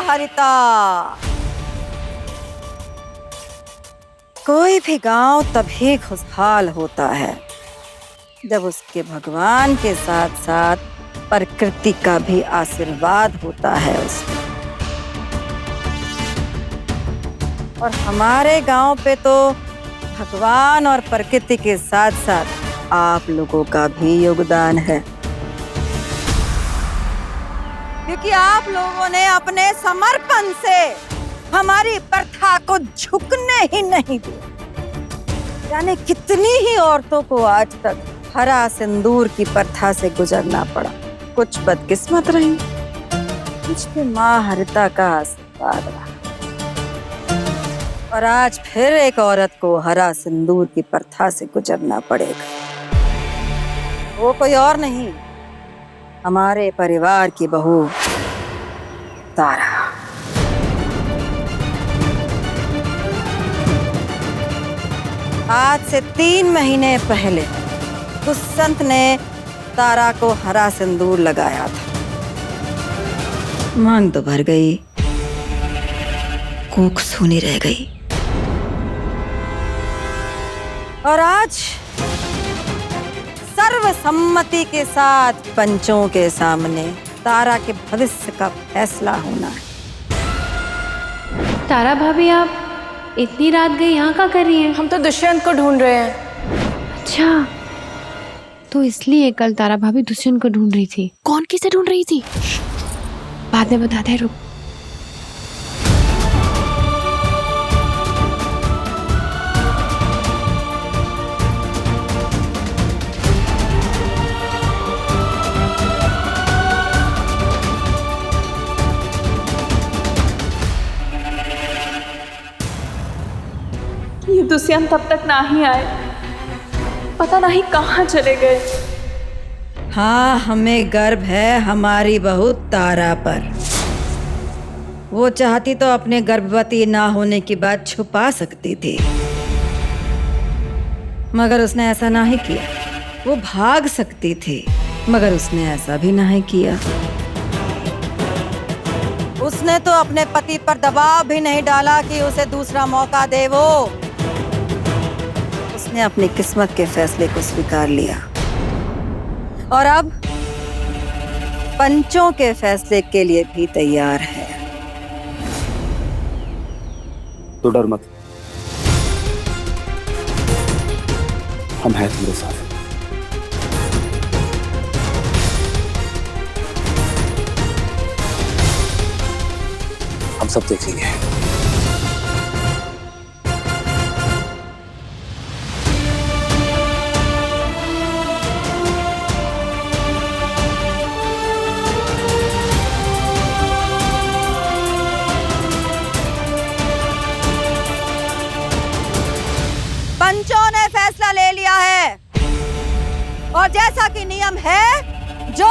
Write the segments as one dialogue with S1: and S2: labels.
S1: हरिता। कोई भी गांव तभी खुशहाल होता है जब उसके भगवान के साथ साथ प्रकृति का भी आशीर्वाद होता है उसमें। और हमारे गांव पे तो भगवान और प्रकृति के साथ साथ आप लोगों का भी योगदान है, क्योंकि आप लोगों ने अपने समर्पण से हमारी प्रथा को झुकने ही नहीं दिया। यानी कितनी ही औरतों को आज तक हरा सिंदूर की प्रथा से गुजरना पड़ा। कुछ बदकिस्मत रही, कुछ भी माँ हरिता का आशीर्वाद रहा। और आज फिर एक औरत को हरा सिंदूर की प्रथा से गुजरना पड़ेगा। वो कोई और नहीं, हमारे परिवार की बहू तारा। आज से 3 महीने पहले दुष्यंत ने तारा को हरा सिंदूर लगाया था। मांग तो भर गई, कोख सूनी रह गई। और आज सर्वसम्मति के साथ पंचों के सामने तारा के भविष्य का फैसला होना है।
S2: तारा भाभी, आप इतनी रात गई यहाँ क्या कर रही हैं?
S3: हम तो दुष्यंत को ढूंढ रहे हैं।
S2: अच्छा, तो इसलिए कल तारा भाभी दुष्यंत को ढूंढ रही थी। कौन किसे ढूंढ रही थी? बाद में बताते हैं, रुक।
S3: ये दुष्यंत अब तक ना ही आए, पता नहीं कहाँ चले गए।
S1: हाँ, हमें गर्व है हमारी बहू तारा पर। वो चाहती तो अपने गर्भवती ना होने की बात छुपा सकती थी, मगर उसने ऐसा नहीं किया। वो भाग सकती थी, मगर उसने ऐसा भी नहीं किया। उसने तो अपने पति पर दबाव भी नहीं डाला कि उसे दूसरा मौका दे। वो उसने अपनी किस्मत के फैसले को स्वीकार लिया और अब पंचों के फैसले के लिए भी तैयार है।
S4: तो डर मत, हम हैं तुम्हारे साथ। हम सब देख लेंगे।
S1: पंचों ने फैसला ले लिया है और जैसा कि नियम है, जो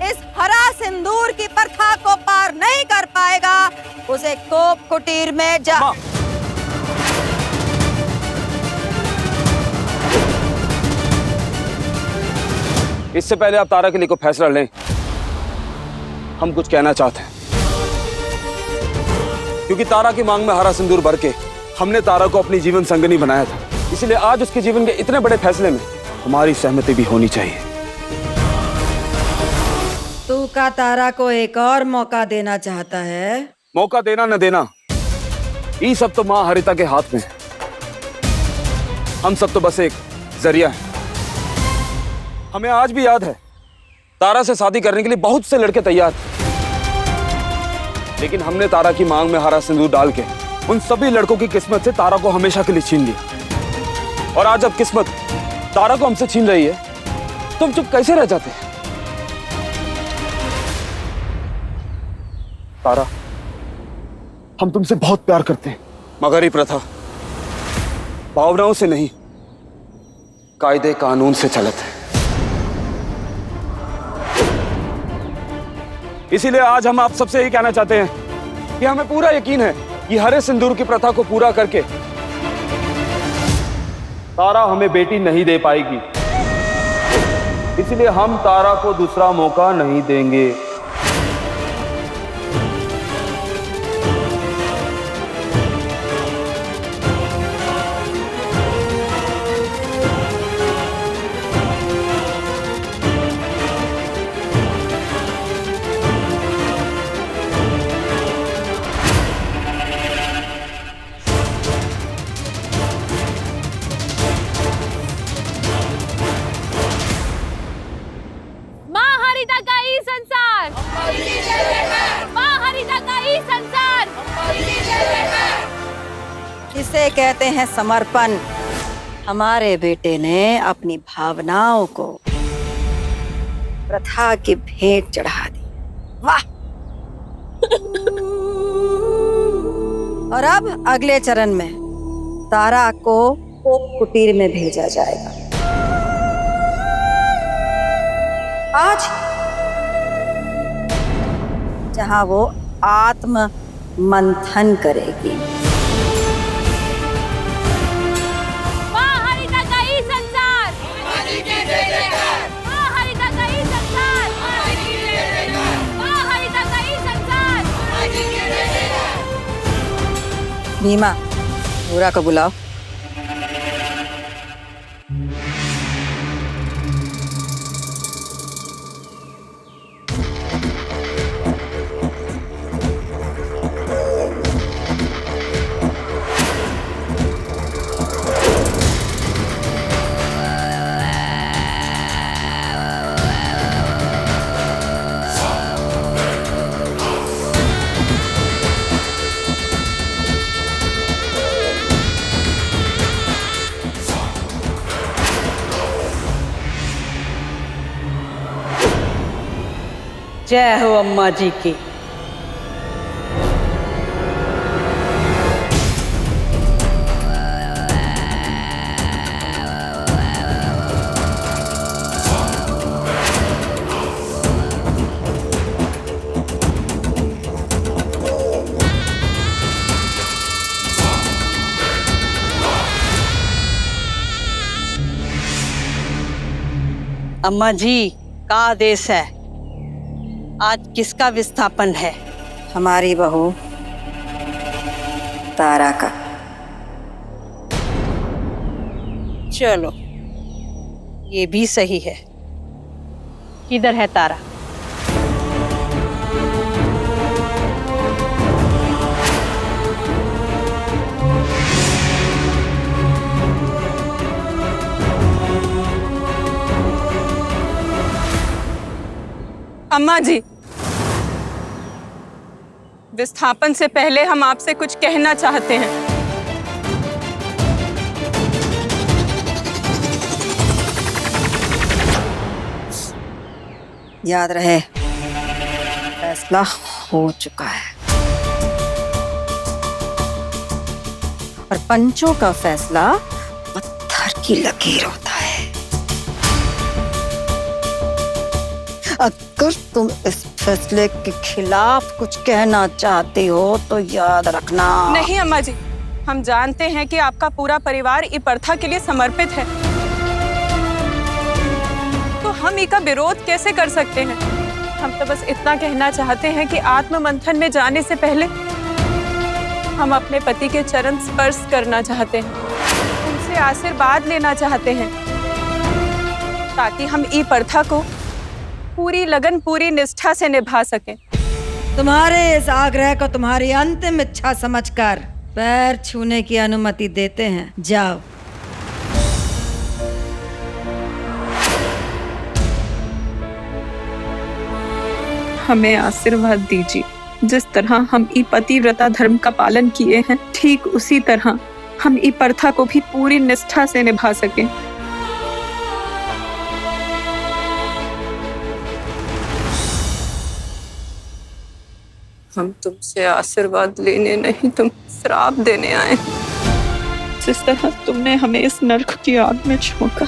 S1: इस हरा सिंदूर की प्रथा को पार नहीं कर पाएगा उसे कोप कुटीर में जा।
S4: इससे पहले आप तारा के लिए कोई फैसला लें, हम कुछ कहना चाहते हैं। क्योंकि तारा की मांग में हरा सिंदूर भर के हमने तारा को अपनी जीवन संगनी बनाया था, इसलिए आज उसके जीवन के इतने बड़े फैसले में हमारी सहमति भी होनी चाहिए।
S1: तू का तारा को एक और मौका देना चाहता है?
S4: मौका देना न देना, ये सब तो माँ हरिता के हाथ में है। हम सब तो बस एक जरिया है। हमें आज भी याद है, तारा से शादी करने के लिए बहुत से लड़के तैयार थे, लेकिन हमने तारा की मांग में हरा सिंदूर डाल के उन सभी लड़कों की किस्मत से तारा को हमेशा के लिए छीन लिया। और आज जब किस्मत तारा को हमसे छीन रही है, तुम चुप कैसे रह जाते हैं? तारा, हम तुमसे बहुत प्यार करते हैं, मगर ये प्रथा भावनाओं से नहीं, कायदे कानून से चलत है। इसीलिए आज हम आप सबसे यही कहना चाहते हैं कि हमें पूरा यकीन है कि हरे सिंदूर की प्रथा को पूरा करके तारा हमें बेटी नहीं दे पाएगी। इसलिए हम तारा को दूसरा मौका नहीं देंगे।
S1: इसे कहते हैं समर्पण। हमारे बेटे ने अपनी भावनाओं को प्रथा की भेंट चढ़ा दी। वाह! और अब अगले चरण में तारा को कोप कुटीर में भेजा जाएगा। आज जहां वो आत्म मंथन करेगी। भीमा, पूरा को बुलाओ।
S5: जय हो अम्मा जी की। अम्मा जी का आदेश है? आज किसका विस्थापन है?
S1: हमारी बहू तारा का।
S5: चलो, ये भी सही है। किधर है तारा?
S3: अम्मा जी, विस्थापन से पहले हम आपसे कुछ कहना चाहते हैं।
S1: याद रहे, फैसला हो चुका है और पंचों का फैसला पत्थर की लकीर होता है। अगर तुम इस फैसले के खिलाफ कुछ कहना चाहती हो तो याद रखना।
S3: नहीं अम्मा जी, हम जानते हैं कि आपका पूरा परिवार ई प्रथा के लिए समर्पित है, तो हम ई का विरोध कैसे कर सकते हैं? हम तो बस इतना कहना चाहते हैं कि आत्म मंथन में जाने से पहले हम अपने पति के चरण स्पर्श करना चाहते हैं, उनसे आशीर्वाद लेना चाहते हैं, ताकि हम ई प्रथा को पूरी लगन पूरी निष्ठा से निभा सकें।
S1: तुम्हारे इस आग्रह को तुम्हारी अंतिम इच्छा समझकर पैर छूने की अनुमति देते हैं। जाओ।
S3: हमें आशीर्वाद दीजिए। जिस तरह हम ई पतिव्रता धर्म का पालन किए हैं, ठीक उसी तरह हम ई प्रथा को भी पूरी निष्ठा से निभा सकें। हम तुमसे आशीर्वाद लेने नहीं, तुम श्राप देने आए। जिस तरह तुमने हमें इस नरक की आग में झोंका,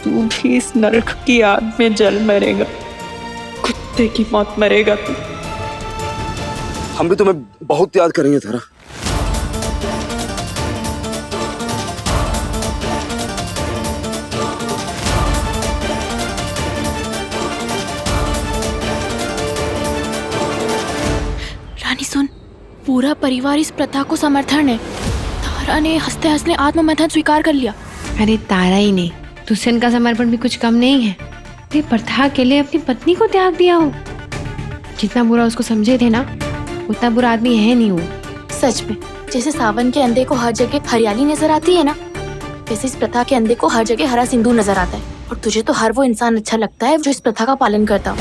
S3: तू भी इस नरक की आग में जल मरेगा, कुत्ते की मौत मरेगा तू।
S4: हम भी तुम्हें बहुत याद करेंगे तारा।
S2: रानी सुन, पूरा परिवार इस प्रथा को समर्थन है। तारा ने हंसते हंसते आत्ममंथन स्वीकार कर लिया। अरे तारा ही नहीं, दुष्यंत का समर्पण भी कुछ कम नहीं है। ये प्रथा के लिए अपनी पत्नी को त्याग दिया हो। जितना बुरा उसको समझे थे ना, उतना बुरा आदमी है नहीं वो।
S6: सच में, जैसे सावन के अंधे को हर जगह हरियाली नजर आती है ना, वैसे इस प्रथा के अंधे को हर जगह हरा सिंदूर नजर आता है। और तुझे तो हर वो इंसान अच्छा लगता है जो इस प्रथा का पालन करता हो।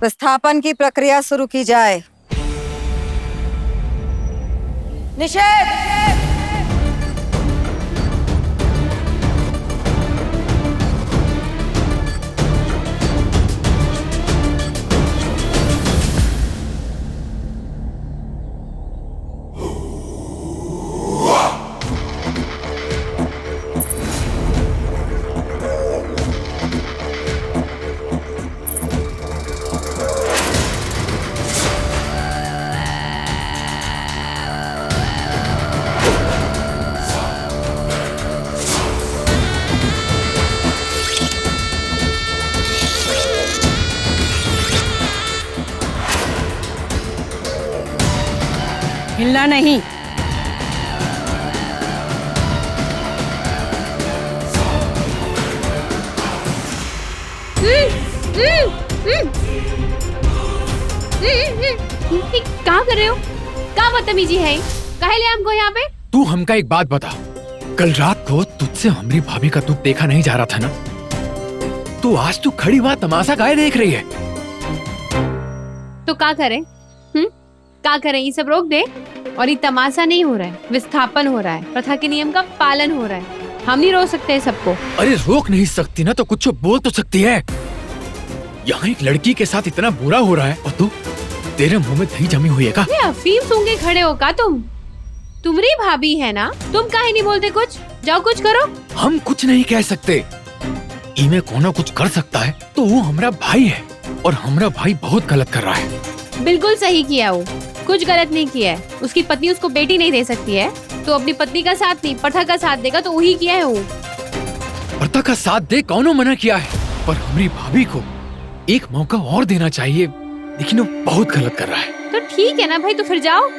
S1: विस्थापन की प्रक्रिया शुरू की जाए। निषेध।
S5: हिलना नहीं।
S2: क्या कर रहे हो? क्या बदतमीजी है? काहे ले हमको यहाँ पे?
S7: तू हमका एक बात बता, कल रात को तुझसे हमारी भाभी का दुख देखा नहीं जा रहा था ना? तू आज तू खड़ी वहाँ तमाशा काहे देख रही है?
S2: तो क्या करें? क्या करें? ये सब रोक दे। और ये तमाशा नहीं हो रहा है, विस्थापन हो रहा है, प्रथा के नियम का पालन हो रहा है। हम नहीं रोक सकते सबको।
S7: अरे रोक नहीं सकती ना तो कुछ बोल तो सकती है। यहाँ एक लड़की के साथ इतना बुरा हो रहा है और तू, तेरे मुंह में दही जमी हुई है का?
S2: अफीम सूंघ के खड़े हो का तुम? तुम्हारी भाभी है ना, तुम काहे नहीं बोलते कुछ? जाओ कुछ करो।
S7: हम कुछ नहीं कह सकते। इमे कोनो कुछ कर सकता है तो वो हमारा भाई है और हमारा भाई बहुत गलत कर रहा है।
S2: बिल्कुल सही किया, वो कुछ गलत नहीं किया है। उसकी पत्नी उसको बेटी नहीं दे सकती है तो अपनी पत्नी का साथ नहीं, प्रथा का साथ देगा, तो वही किया है वो।
S7: प्रथा का साथ दे कौनो मना किया है, पर हमारी भाभी को एक मौका और देना चाहिए, लेकिन वो बहुत गलत कर रहा है।
S2: तो ठीक है ना भाई, तो फिर जाओ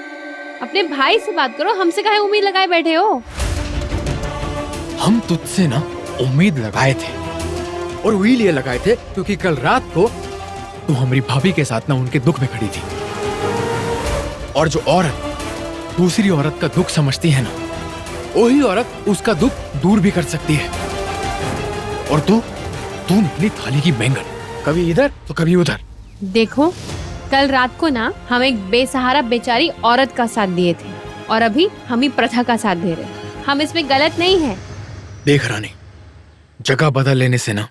S2: अपने भाई से बात करो, हमसे काहे उम्मीद लगाए बैठे हो?
S7: हम तुझसे ना उम्मीद लगाए थे और वही लिए लगाए थे क्योंकि कल रात को तू हमारी भाभी के साथ ना उनके दुख में खड़ी थी। और जो औरत दूसरी औरत का दुख समझती है ना, वही औरत उसका दुख दूर भी कर सकती है। और तू निकली थाली की बैंगन, कभी इधर तो कभी उधर।
S2: देखो, कल रात को ना हम एक बेसहारा बेचारी औरत का साथ दिए थे और अभी हम ही प्रथा का साथ दे रहे हैं। हम इसमें गलत नहीं है।
S7: देख रानी, जगह बदल लेने से ना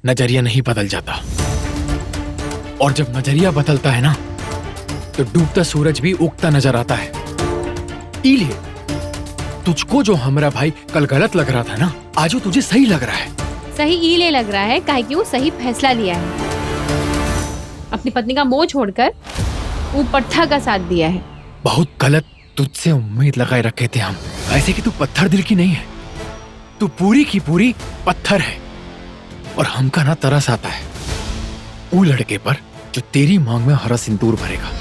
S7: नजरिया नहीं बदल जाता, और जब नजरिया बदलता है ना तो डूबता सूरज भी उगता नजर आता है। इसीलिए तुझको जो हमारा भाई कल गलत लग रहा था ना, आज वो तुझे सही लग रहा है।
S2: सही इले लग रहा है काहे कि वो सही फैसला लिया है। अपनी पत्नी का मोह छोड़कर वो प्रथा का साथ दिया है।
S7: बहुत गलत तुझसे उम्मीद लगाए रखे थे हम, ऐसे कि तू पत्थर दिल की नहीं है, तू पूरी की पूरी पत्थर है। और हमका ना तरस आता है वो लड़के पर जो तेरी मांग में हरा सिंदूर भरेगा।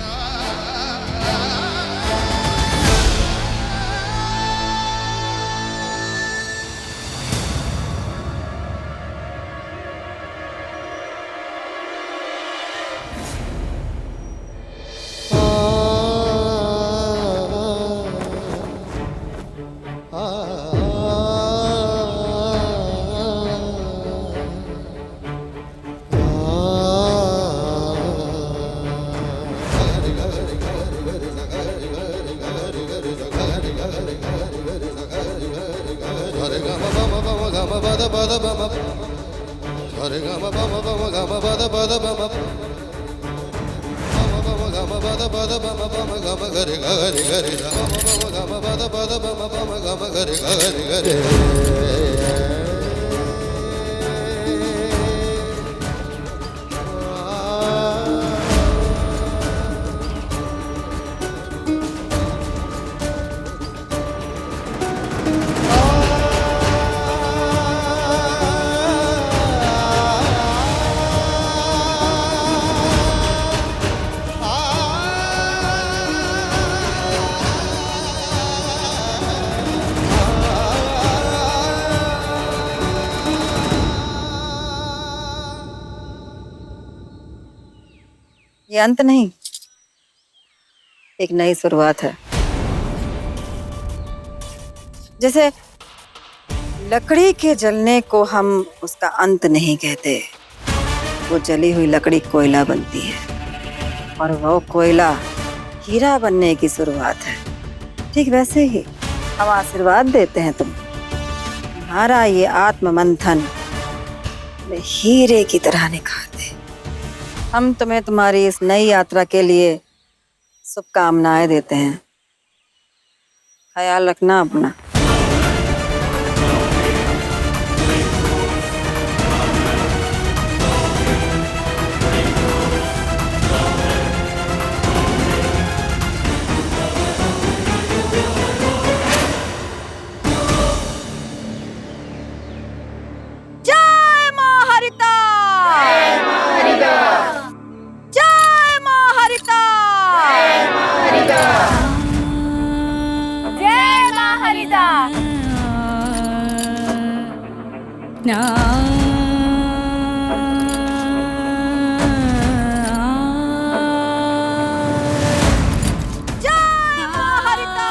S1: ये अंत नहीं, एक नई शुरुआत है। जैसे लकड़ी के जलने को हम उसका अंत नहीं कहते, वो जली हुई लकड़ी कोयला बनती है और वो कोयला हीरा बनने की शुरुआत है। ठीक वैसे ही हम आशीर्वाद देते हैं तुम्हारा ये आत्म मंथन में हीरे की तरह निखारते। हम तुम्हें तुम्हारी इस नई यात्रा के लिए शुभकामनाएं देते हैं। ख्याल रखना अपना। जय मां हरिता। जय मां हरिता। जय मां हरिता।
S6: जय मां हरिता।
S1: जय मां हरिता।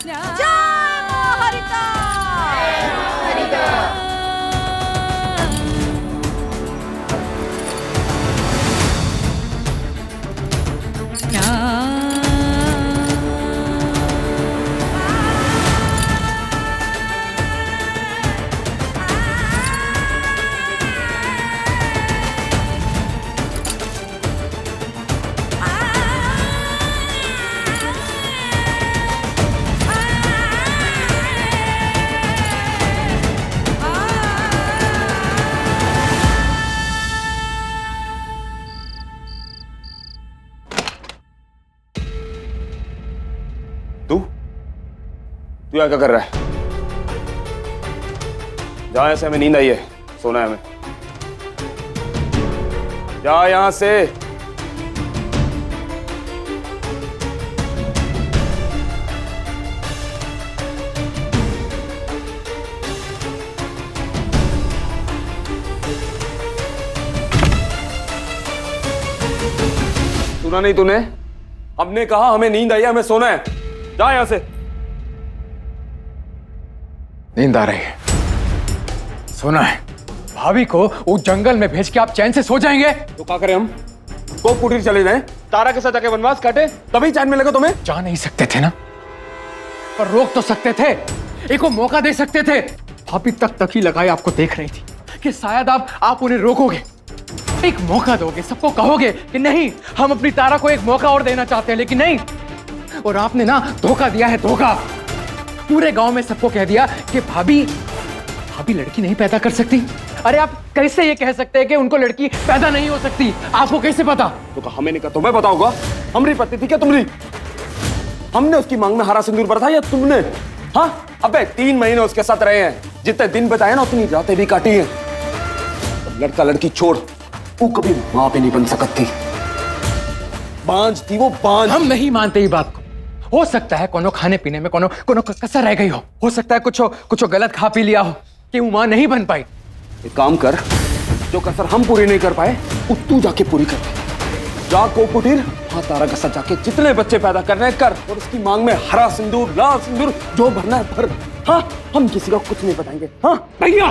S1: जय मां हरिता।
S4: तू यहाँ क्या कर रहा है? जा यहाँ से, हमें नींद आई है, सोना है हमें। जा यहाँ से। सुना नहीं तूने? हमने कहा हमें नींद आई है, हमें सोना है। जा यहाँ से।
S7: नींद आ रही है, सोना है। भाभी को उस जंगल में भेज के आप चैन से सो जाएंगे?
S4: तो क्या करें हम? कोक कुटीर चले जाएं, तारा के साथ जाके वनवास काटे, तभी चैन मिलेगा तुम्हें।
S7: जा नहीं सकते थे ना, पर रोक तो सकते थे, एक को मौका दे सकते थे। भाभी तक ही लगाए आपको देख रही थी कि शायद आप उन्हें रोकोगे, एक मौका दोगे, सबको कहोगे कि नहीं, हम अपनी तारा को एक मौका और देना चाहते हैं, लेकिन नहीं। और आपने ना धोखा दिया है, धोखा। पूरे गांव में सबको कह दिया कि भाभी लड़की नहीं पैदा कर सकती। अरे आप कैसे ये कह सकते हैं कि उनको लड़की पैदा नहीं हो सकती? आपको कैसे पता?
S4: तो कहा हमें नहीं कहा, तुम्हें पता होगा। हमारी पत्नी थी क्या तुम्हारी? हमने उसकी मांग में हरा सिंदूर भरा था या तुमने? हाँ, अबे 3 महीने उसके साथ रहे हैं, जितने दिन बताए ना उतनी रातें भी काटी हैं। लड़का लड़की छोड़, वो कभी मां पे नहीं बन सकती। बांझ थी वो, बांझ।
S7: हम नहीं मानते ये बात को। हो सकता है कोनो खाने पीने में कोनो कसर रह गई हो सकता है कुछ गलत खा पी लिया हो कि वो मां नहीं बन पाई।
S4: एक काम कर, जो कसर हम पूरी नहीं कर पाए वो तू जाके पूरी कर। जा कोक कुटीर, हाँ तारा के साथ जाके जितने बच्चे पैदा करने कर, और उसकी मांग में हरा सिंदूर, लाल सिंदूर जो भरना है भर। हाँ, हम किसी को कुछ नहीं बताएंगे। हाँ भैया,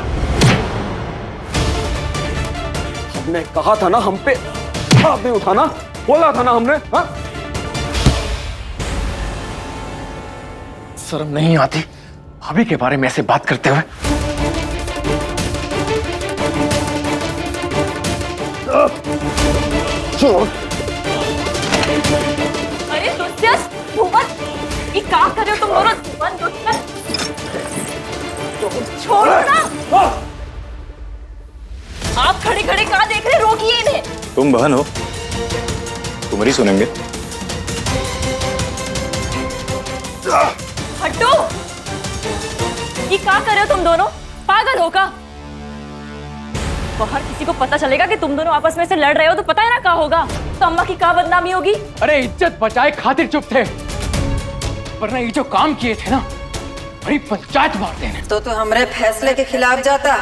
S4: हमने कहा था ना, हम पे हाथ नहीं उठाना, बोला था ना हमने। हाँ,
S7: शर्म नहीं आती भाभी के बारे में ऐसे बात करते हुए?
S6: अरे दुष्यंत, भूमत, ये क्या कर रहे हो तुम दोनों? छोड़ो ना। आप खड़े खड़े कहाँ देख रहे? रोकिए इन्हें।
S8: तुम बहन हो, तुम्हारी सुनेंगे।
S6: हटो। ये क्या कर रहे हो तुम दोनों? पागल हो का? बाहर किसी को पता चलेगा कि तुम दोनों आपस में से लड़ रहे हो तो पता है ना क्या होगा? तो अम्मा की क्या बदनामी होगी?
S7: अरे इज्जत बचाए खातिर चुप थे, वरना ये जो काम किए थे ना, बड़ी पंचायत मारते हैं।
S1: तो हमारे फैसले के खिलाफ जाता।